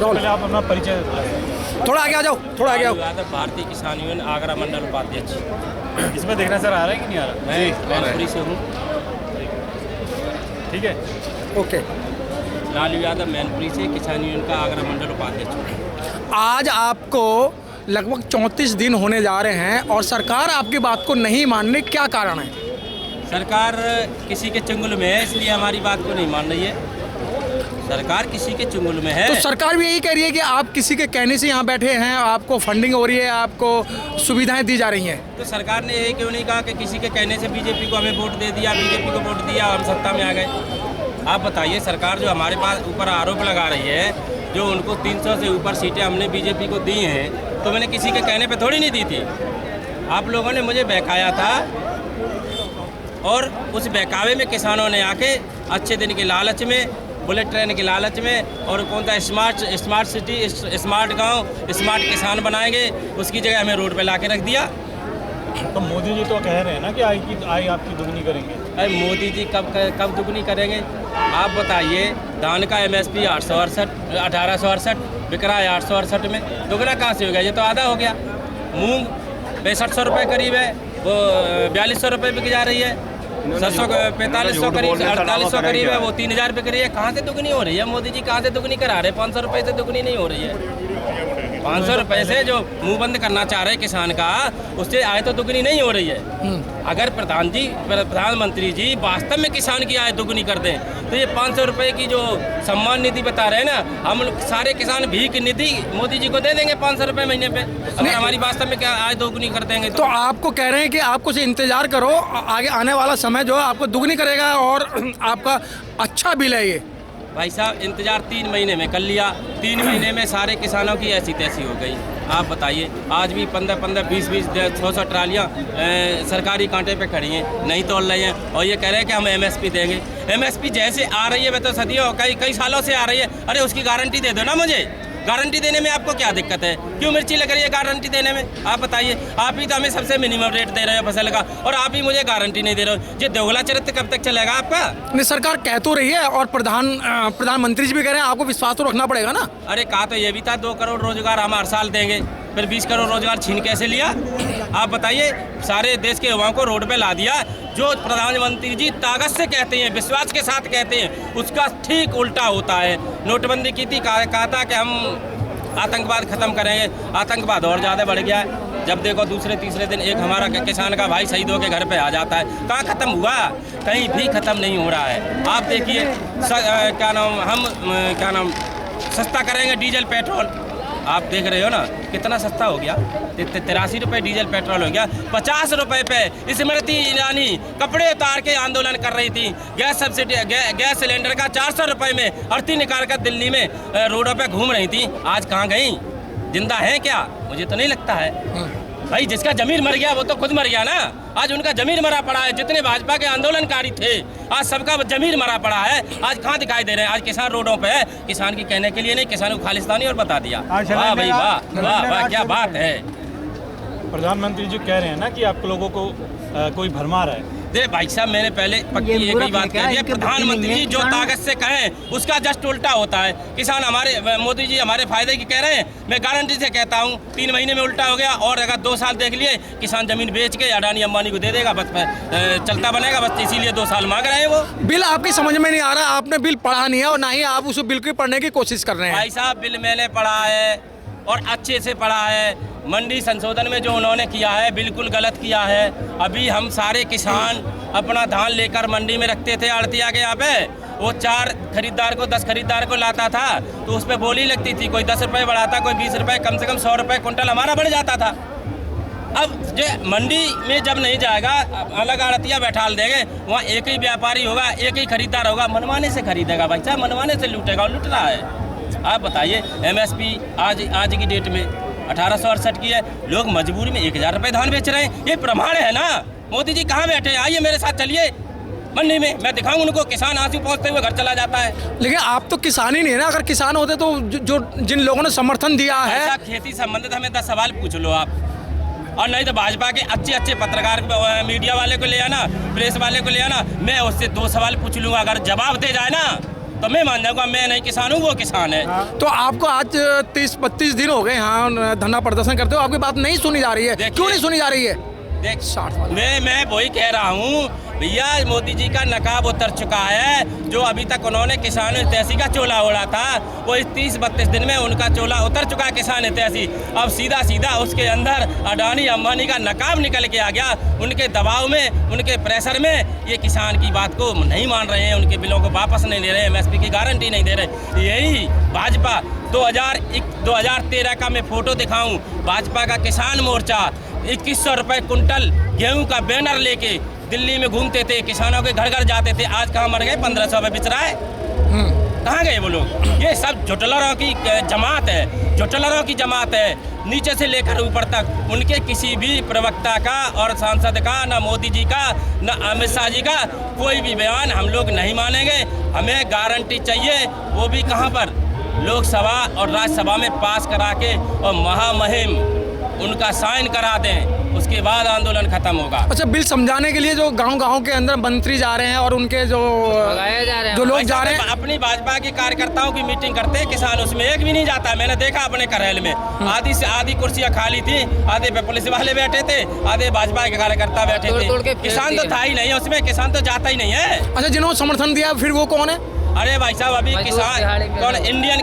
पहले आप अपना परिचय थोड़ा आगे आ जाओ, थोड़ा आगे आओ। भारतीय किसान यूनियन आगरा मंडल उपाध्यक्ष। इसमें देखना सर आ रहा है कि नहीं आ रहा? मैं मैनपुरी से हूँ। ठीक है, ओके। लालू यादव मैनपुरी से किसान यूनियन का आगरा मंडल उपाध्यक्ष हूँ। आज आपको लगभग 34 दिन होने जा रहे हैं और सरकार आपकी बात को नहीं मानने, क्या कारण है? सरकार किसी के चंगुल में है, इसलिए हमारी बात को नहीं मान रही है। सरकार किसी के चंगुल में है। तो सरकार भी यही कह रही है कि आप किसी के कहने से यहाँ बैठे हैं, आपको फंडिंग हो रही है, आपको सुविधाएं दी जा रही हैं। तो सरकार ने ये क्यों नहीं कहा कि किसी के कहने से बीजेपी को हमें वोट दे दिया, बीजेपी को वोट दिया, हम सत्ता में आ गए? आप बताइए, सरकार जो हमारे पास ऊपर आरोप लगा रही है, जो उनको 300 से ऊपर सीटें हमने बीजेपी को दी हैं, तो मैंने किसी के कहने पे थोड़ी नहीं दी थी। आप लोगों ने मुझे बहकाया था और उस बहकावे में किसानों ने आके अच्छे दिन के लालच में, बुलेट ट्रेन के लालच में और कौन सा स्मार्ट सिटी, स्मार्ट गांव, स्मार्ट किसान बनाएंगे, उसकी जगह हमें रोड पे ला के रख दिया। तो मोदी जी तो कह रहे हैं ना कि आय आपकी दुगनी करेंगे। अरे मोदी जी कब दुगनी करेंगे? आप बताइए, धान का MSP 1868 बिक रहा है 868 में, दुगना कहाँ से हो गया? ये तो आधा हो गया। मूंग 6500 रुपये करीब है, वो 4200 रुपये बिक जा रही है। 4500 करीब, 4800 करीब है, वो 3000 बिक रही है। कहाँ से दुगनी हो रही है? मोदी जी कहाँ से दुगनी करा रहे हैं? 500 रुपये से दुगनी नहीं हो रही है। 500 रुपये से जो मुंह बंद करना चाह रहे हैं किसान का, उससे आय तो दुगनी नहीं हो रही है। अगर प्रधानमंत्री जी वास्तव में किसान की आय दुगनी कर दें, तो ये 500 रुपये की जो सम्मान निधि बता रहे हैं ना, हम सारे किसान भीख निधि मोदी जी को दे देंगे 500 रुपये महीने पे, अगर हमारी वास्तव में क्या आय दुगनी कर देंगे तो आपको कह रहे हैं कि आप कुछ इंतजार करो, आगे आने वाला समय जो है आपको दुगनी करेगा और आपका अच्छा बिल है ये। भाई साहब, इंतजार 3 महीने में कर लिया, 3 महीने में सारे किसानों की ऐसी तैसी हो गई। आप बताइए, आज भी 15-15, 20-20, 100 ट्रालियाँ सरकारी कांटे पे खड़ी हैं, नहीं तोड़ रही हैं, और ये कह रहे हैं कि हम MSP देंगे। MSP जैसे आ रही है, वह तो सदियों कई सालों से आ रही है। अरे उसकी गारंटी दे दो ना मुझे। गारंटी देने में आपको क्या दिक्कत है? क्यों मिर्ची लग रही है गारंटी देने में? आप बताइए। आप ही तो हमें सबसे मिनिमम रेट दे रहे हो फसल का, और आप ही मुझे गारंटी नहीं दे रहे हो। ये दोगला चरित्र कब तक चलेगा आपका? नहीं, सरकार कह तो रही है और प्रधानमंत्री जी भी कह रहे हैं, आपको विश्वास तो रखना पड़ेगा ना। अरे कहा तो ये भी था 2 करोड़ रोजगार हम हर साल देंगे, फिर 20 करोड़ रोजगार छीन कैसे लिया? आप बताइए। सारे देश के युवाओं को रोड पे ला दिया। जो प्रधानमंत्री जी ताकत से कहते हैं, विश्वास के साथ कहते हैं, उसका ठीक उल्टा होता है। नोटबंदी की थी, कहा था कि हम आतंकवाद खत्म करेंगे, आतंकवाद और ज़्यादा बढ़ गया है। जब देखो दूसरे तीसरे दिन एक हमारा किसान का भाई शहीद होकर घर पे आ जाता है। कहाँ ख़त्म हुआ? कहीं भी ख़त्म नहीं हो रहा है। आप देखिए, क्या नाम सस्ता करेंगे डीजल पेट्रोल, आप देख रहे हो ना कितना सस्ता हो गया। 83 रुपये डीजल पेट्रोल हो गया। 50 रुपये पे स्मृति ईरानी कपड़े उतार के आंदोलन कर रही थी। गैस सब्सिडी, गैस सिलेंडर का 400 रुपये में अर्थी निकाल कर दिल्ली में रोडों पे घूम रही थी। आज कहाँ गई? जिंदा है क्या? मुझे तो नहीं लगता है। भाई जिसका जमीर मर गया वो तो खुद मर गया ना। आज उनका जमीर मरा पड़ा है। जितने भाजपा के आंदोलनकारी थे, आज सबका जमीर मरा पड़ा है। आज कहाँ दिखाई दे रहे हैं? आज किसान रोडों पे है। किसान की कहने के लिए नहीं, किसान को खालिस्तानी और बता दिया। वाह भाई वाह, वाह वाह, क्या बात है। प्रधानमंत्री जी कह रहे हैं ना कि आप लोगों को कोई भरमा रहा है। दे भाई साहब, मैंने पहले पक्की एक ही बात कह दी है, प्रधानमंत्री जी जो ताकत से कहें उसका जस्ट उल्टा होता है। किसान हमारे, मोदी जी हमारे फायदे की कह रहे हैं, मैं गारंटी से कहता हूँ 3 महीने में उल्टा हो गया। और अगर 2 साल देख लिए, किसान जमीन बेच के अडानी अंबानी को दे देगा, बस चलता बनेगा बस। इसीलिए 2 साल मांग रहे हैं वो। बिल आपकी समझ में नहीं आ रहा, आपने बिल पढ़ा नहीं है और ना ही आप उस बिल को पढ़ने की कोशिश कर रहे हैं। भाई साहब, बिल मैंने पढ़ा है और अच्छे से पढ़ा है। मंडी संशोधन में जो उन्होंने किया है बिल्कुल गलत किया है। अभी हम सारे किसान अपना धान लेकर मंडी में रखते थे आड़तिया के यहाँ पे, वो 4 खरीदार को 10 खरीदार को लाता था, तो उस पर बोली लगती थी। कोई 10 रुपये बढ़ाता, कोई 20 रुपये, कम से कम 100 रुपये कुंटल हमारा बढ़ जाता था। अब जो मंडी में जब नहीं जाएगा, अलग आड़तिया बैठा देंगे, वहाँ एक ही व्यापारी होगा, एक ही खरीदार होगा, मनमाने से खरीदेगा भाई साहब, मनमाने से लूटेगा, और लूट रहा है। आप बताइए, MSP आज की डेट में 1868 की है। लोग मजबूरी में 1000 रुपये धान बेच रहे हैं। ये प्रमाण है ना। मोदी जी कहाँ बैठे हैं? आइए मेरे साथ चलिए मंडी में, मैं दिखाऊं उनको। किसान आंसू पहुँचते हुए घर चला जाता है। लेकिन आप तो किसान ही नहीं है ना। अगर किसान होते तो जो जिन लोगों ने समर्थन दिया है, खेती संबंधित हमें 10 सवाल पूछ लो आप, और नहीं तो भाजपा के अच्छे पत्रकार, मीडिया वाले को ले आना, प्रेस वाले को ले आना, मैं उससे 2 सवाल पूछ लूँगा। अगर जवाब दे जाए ना तो मैं मान जाऊंगा मैं नहीं किसान हूँ, वो किसान है। तो आपको आज 30-32 दिन हो गए यहाँ धरना प्रदर्शन करते हो, आपकी बात नहीं सुनी जा रही है, क्यों नहीं सुनी जा रही है? देख मैं वही कह रहा हूँ भैया, मोदी जी का नकाब उतर चुका है। जो अभी तक उन्होंने किसान हितैषी का चोला ओढ़ा था, वो इस 30-32 दिन में उनका चोला उतर चुका है किसान हितैषी। अब सीधा सीधा उसके अंदर अडानी अंबानी का नकाब निकल के आ गया। उनके दबाव में, उनके प्रेशर में ये किसान की बात को नहीं मान रहे हैं, उनके बिलों को वापस नहीं ले रहे, MSP की गारंटी नहीं दे रहे। यही भाजपा 2013 का मैं फोटो दिखाऊं, भाजपा का किसान मोर्चा 2100 रुपये कुंटल गेहूं का बैनर लेके दिल्ली में घूमते थे, किसानों के घर घर जाते थे। आज कहाँ मर गए? 1500 में बिच रहा है। कहाँ गए वो लोग? ये सब झुटलरों की जमात है, झुटलरों की जमात है, नीचे से लेकर ऊपर तक। उनके किसी भी प्रवक्ता का और सांसद का, न मोदी जी का, न अमित शाह जी का कोई भी बयान हम लोग नहीं मानेंगे। हमें गारंटी चाहिए, वो भी कहाँ पर? लोकसभा और राज्यसभा में पास करा के और महामहिम उनका साइन करा दें, उसके बाद आंदोलन खत्म होगा। अच्छा, बिल समझाने के लिए जो गांव-गांव के अंदर मंत्री जा रहे हैं और उनके जो लोग जा रहे हैं, अपनी भाजपा के कार्यकर्ताओं की मीटिंग करते हैं, किसान उसमें एक भी नहीं जाता। मैंने देखा अपने करेल में आधी से आधी कुर्सियां खाली थी, आधे पे पुलिस वाले बैठे थे, आधे भाजपा के कार्यकर्ता बैठे थे। किसान तो था ही नहीं उसमें, किसान तो जाता ही नहीं है। अच्छा, जिन्होंने समर्थन दिया फिर वो कौन है? अरे भाई साहब, अभी किसान कौन? इंडियन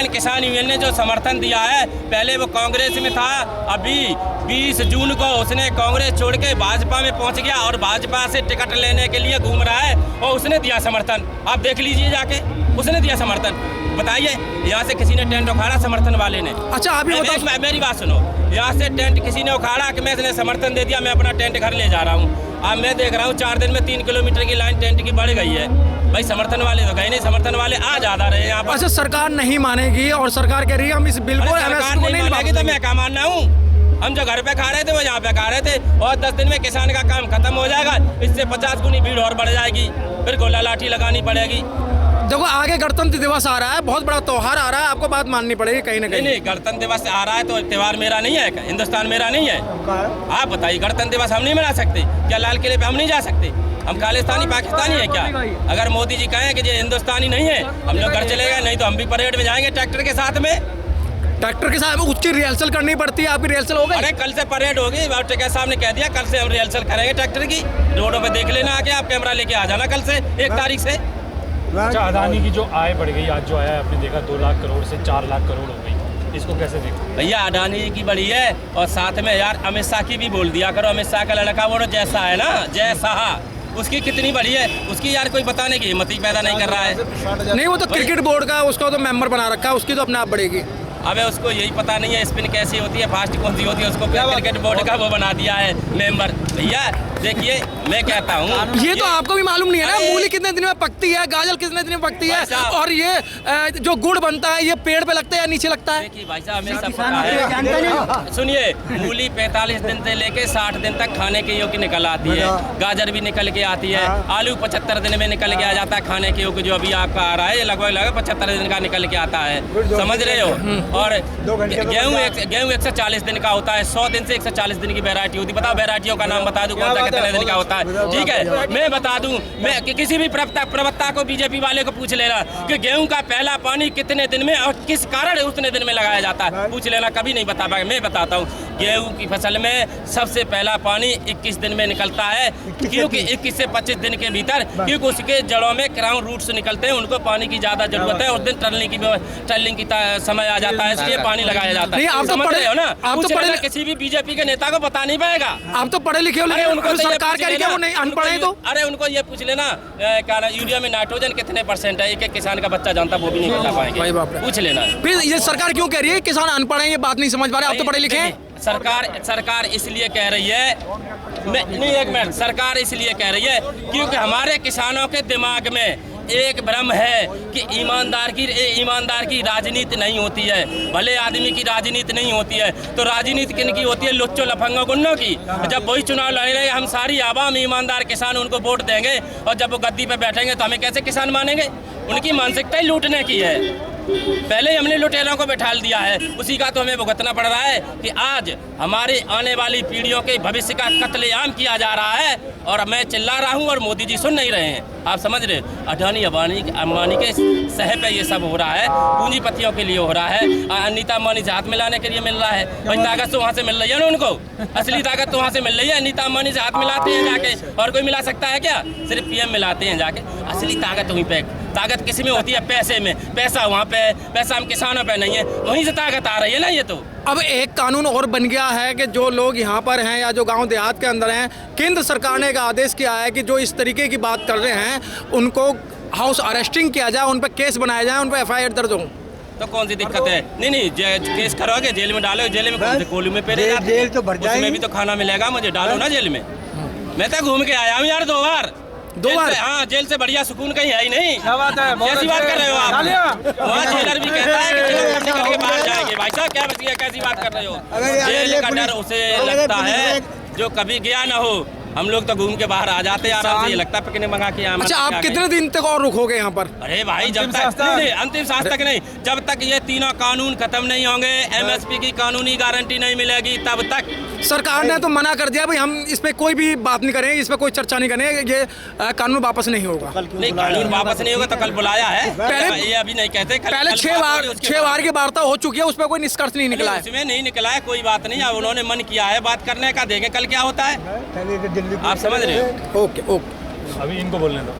किसान यूनियन ने जो समर्थन दिया है, पहले वो कांग्रेस में था, अभी 20 जून को उसने कांग्रेस छोड़ के भाजपा में पहुंच गया और भाजपा से टिकट लेने के लिए घूम रहा है, और उसने दिया समर्थन। आप देख लीजिए जाके, उसने दिया समर्थन। बताइए, यहाँ से किसी ने टेंट उखाड़ा समर्थन वाले ने? अच्छा, आप ये बताओ, मेरी बात सुनो, यहाँ से टेंट किसी ने उखाड़ा कि मैं इसने समर्थन दे दिया, मैं अपना टेंट घर ले जा रहा हूँ। अब मैं देख रहा हूँ 4 दिन में 3 किलोमीटर की लाइन टेंट की बढ़ गई है। भाई समर्थन वाले तो गए नहीं, समर्थन वाले आ ज्यादा रहे यहाँ पर। अच्छा, सरकार नहीं मानेगी और सरकार कह रही है हम इस बिल को सरकार नहीं मानेगी तो मैं क्या मानना हूँ? हम जो घर पे खा रहे थे वो यहाँ पे खा रहे थे, और 10 दिन में किसान का काम खत्म हो जाएगा। इससे 50 गुनी भीड़ और बढ़ जाएगी, फिर गोला लाठी लगानी पड़ेगी। देखो, आगे गणतंत्र दिवस आ रहा है, बहुत बड़ा त्योहार आ रहा है, आपको बात माननी पड़ेगी कहीं ना कहीं। नहीं, गणतंत्र दिवस आ रहा है तो त्योहार मेरा नहीं है, हिंदुस्तान मेरा नहीं है। आप बताइए, गणतंत्र दिवस हम नहीं मना सकते क्या? लाल किले पे हम नहीं जा सकते? हम खालिस्तानी पाकिस्तानी है क्या? अगर मोदी जी कहें कि ये हिंदुस्तानी नहीं है, हम लोग घर चले गए, नहीं तो हम भी परेड में जाएंगे ट्रैक्टर के साथ में। ट्रैक्टर के साथ उसकी रिहर्सल करनी पड़ती है, आपकी रिहर्सल हो गई? अरे कल से परेड होगी, टिकैत साहब ने कह दिया कल से हम रिहर्सल करेंगे ट्रैक्टर की। रोडों पे देख लेना आके, आप कैमरा लेके आ जाना कल से 1 तारीख से। अच्छा, अदानी की जो आय बढ़ गई, आज जो आया आपने देखा 2 लाख करोड़ से 4 लाख करोड़ हो गई, इसको कैसे देखते? भैया, अडानी की बड़ी है, और साथ में यार अमित शाह की भी बोल दिया करो। अमित शाह का लड़का वो जैसा है ना, जय शाह, उसकी कितनी बड़ी है, उसकी यार कोई बताने की हिम्मत ही पैदा नहीं कर रहा है। नहीं, वो तो क्रिकेट बोर्ड का उसका तो मेंबर बना रखा है, उसकी तो अपने आप बढ़ेगी। अबे उसको यही पता नहीं है स्पिन कैसी होती है, फास्ट कौन सी होती है, उसको क्रिकेट बोर्ड का वो बना दिया है मेंबर। भैया देखिए, मैं कहता हूँ ये तो आपको भी मालूम नहीं है ना, मूली कितने दिन में पकती है, गाजर कितने दिन में पकती है, और ये जो गुड़ बनता है ये पेड़ पे लगता है या नीचे लगता है? देखिए भाई साहब, हमें सब पता है। सुनिए, मूली 45 दिन से लेके 60 दिन तक खाने के योग्य निकल आती है, गाजर भी निकल के आती है, आलू 75 दिन में निकल के आ जाता है खाने के योग्य। जो अभी आपका आ रहा है ये लगभग 75 दिन का निकल के आता है, समझ रहे हो? और गेहूँ 140 दिन का होता है, 100 दिन से 140 दिन की वैरायटी होती है। बताओ, वैरायटियों का नाम बता दूं कौन सा कितने दिन का होता है? ठीक है, मैं बता दूं, मैं किसी भी प्रवक्ता को, बीजेपी वाले को पूछ लेना कि गेहूं का पहला पानी कितने दिन में और किस कारण उतने दिन में लगाया जाता है, पूछ लेना, कभी नहीं बता पाएगा। मैं बताता हूँ, गेहूं की फसल में सबसे पहला पानी 21 दिन में निकलता है, क्योंकि 21 से 25 दिन के भीतर, क्योंकि उसके जड़ों में क्राउन रूट्स निकलते हैं, उनको पानी की ज्यादा जरूरत है, उस दिन टर्लिंग की समय आ जाता है, इसलिए पानी लगाया जाता है। आप तो पढ़े हो ना, आप तो पढ़े, किसी भी बीजेपी के नेता को बता नहीं पाएगा। आप तो पढ़े लिखे हो, लेकिन उनको सरकार कह रही है वो नहीं अनपढ़ है। तो अरे उनको ये पूछ लेना, यूरिया में नाइट्रोजन कितने % है, एक किसान का बच्चा जानता, वो भी नहीं बता पाएंगे, पूछ लेना। फिर ये सरकार क्यों कह रही है किसान अनपढ़ है, ये बात नहीं समझ पा रहे? आप तो पढ़े लिखे हैं। सरकार इसलिए कह रही है, नहीं एक मिनट, सरकार इसलिए कह रही है क्योंकि हमारे किसानों के दिमाग में एक भ्रम है कि ईमानदार की राजनीति नहीं होती है, भले आदमी की राजनीति नहीं होती है। तो राजनीति किन की होती है? लुच्चो लफंगो गुन्नों की। जब वही चुनाव लड़ रहे, हम सारी आवाम ईमानदार किसान उनको वोट देंगे, और जब वो गद्दी पे बैठेंगे तो हमें कैसे किसान मानेंगे? उनकी मानसिकता ही लूटने की है। पहले ही हमने लुटेरों को बैठा दिया है, उसी का तो हमें भुगतना पड़ रहा है कि आज हमारे आने वाली पीढ़ियों के भविष्य का कत्लेआम किया जा रहा है। और मैं चिल्ला रहा हूँ और मोदी जी सुन नहीं रहे हैं। आप समझ रहे, अडानी अंबानी के सह पे ये सब हो रहा है, पूंजीपतियों के लिए हो रहा है। नीता अंबानी से हाथ मिलाने के लिए मिल रहा है। भाई ताकत तो वहाँ से मिल रही है ना उनको, असली ताकत तो वहाँ से मिल रही है। नीता अंबानी से हाथ मिलाते हैं जाके, और कोई मिला सकता है क्या? सिर्फ पीएम मिलाते हैं जाके। असली ताकत वहीं पे, ताकत किस में होती है? पैसे में। पैसा वहाँ पे, पैसा हम किसानों पे नहीं है, वहीं से ताकत आ रही है ना। ये तो अब एक कानून और बन गया है कि जो लोग यहाँ पर हैं या जो गांव देहात के अंदर हैं, केंद्र सरकार ने एक आदेश किया है कि जो इस तरीके की बात कर रहे हैं उनको हाउस अरेस्टिंग किया जाए, उन पर केस बनाया जाए, उन पर FIR दर्ज हो। तो कौन सी दिक्कत है? नहीं केस करोगे, जेल में डालो, जेल में कौन से कोलू में पेरे जाते? जेल तो भर जाएगी, उसमें भी तो खाना मिलेगा मुझे, डालो ना जेल में। मैं तो घूम के आया हूँ यार 2 बार। हाँ, जेल से बढ़िया सुकून कहीं है ही नहीं। क्या बात है, कैसी बात कर रहे हो आप? वहाँ जेलर भी कहता है कि चलो निकल के बाहर जाएंगे। भाई साहब क्या बचिए, कैसी बात कर रहे हो? जेल का डर उसे लगता है जो कभी गया ना हो। हम लोग तो घूम के बाहर आ जाते हैं आराम से, ये लगता है पिकनिक मंगा के। अच्छा, आप कितने दिन तक और रुकोगे यहाँ पर? अरे भाई जब तक नहीं, अंतिम सांस तक नहीं, जब तक ये तीनों कानून खत्म नहीं होंगे, MSP की कानूनी गारंटी नहीं मिलेगी, तब तक। सरकार ने तो मना कर दिया भाई, हम इस पे कोई भी बात नहीं करेंगे, इस पे कोई चर्चा नहीं करेंगे, ये कानून वापस नहीं होगा। नहीं, कानून वापस नहीं होगा तो कल बुलाया है। पहले ये अभी नहीं कहते। पहले 6 बार की वार्ता हो चुकी है, उस पर कोई निष्कर्ष नहीं निकला है। उसमें नहीं निकला है, कोई बात नहीं। अब उन्होंने मन किया है बात करने का, देखें कल क्या होता है। आप समझ रहे हो? ओके। अभी इनको बोलने दो।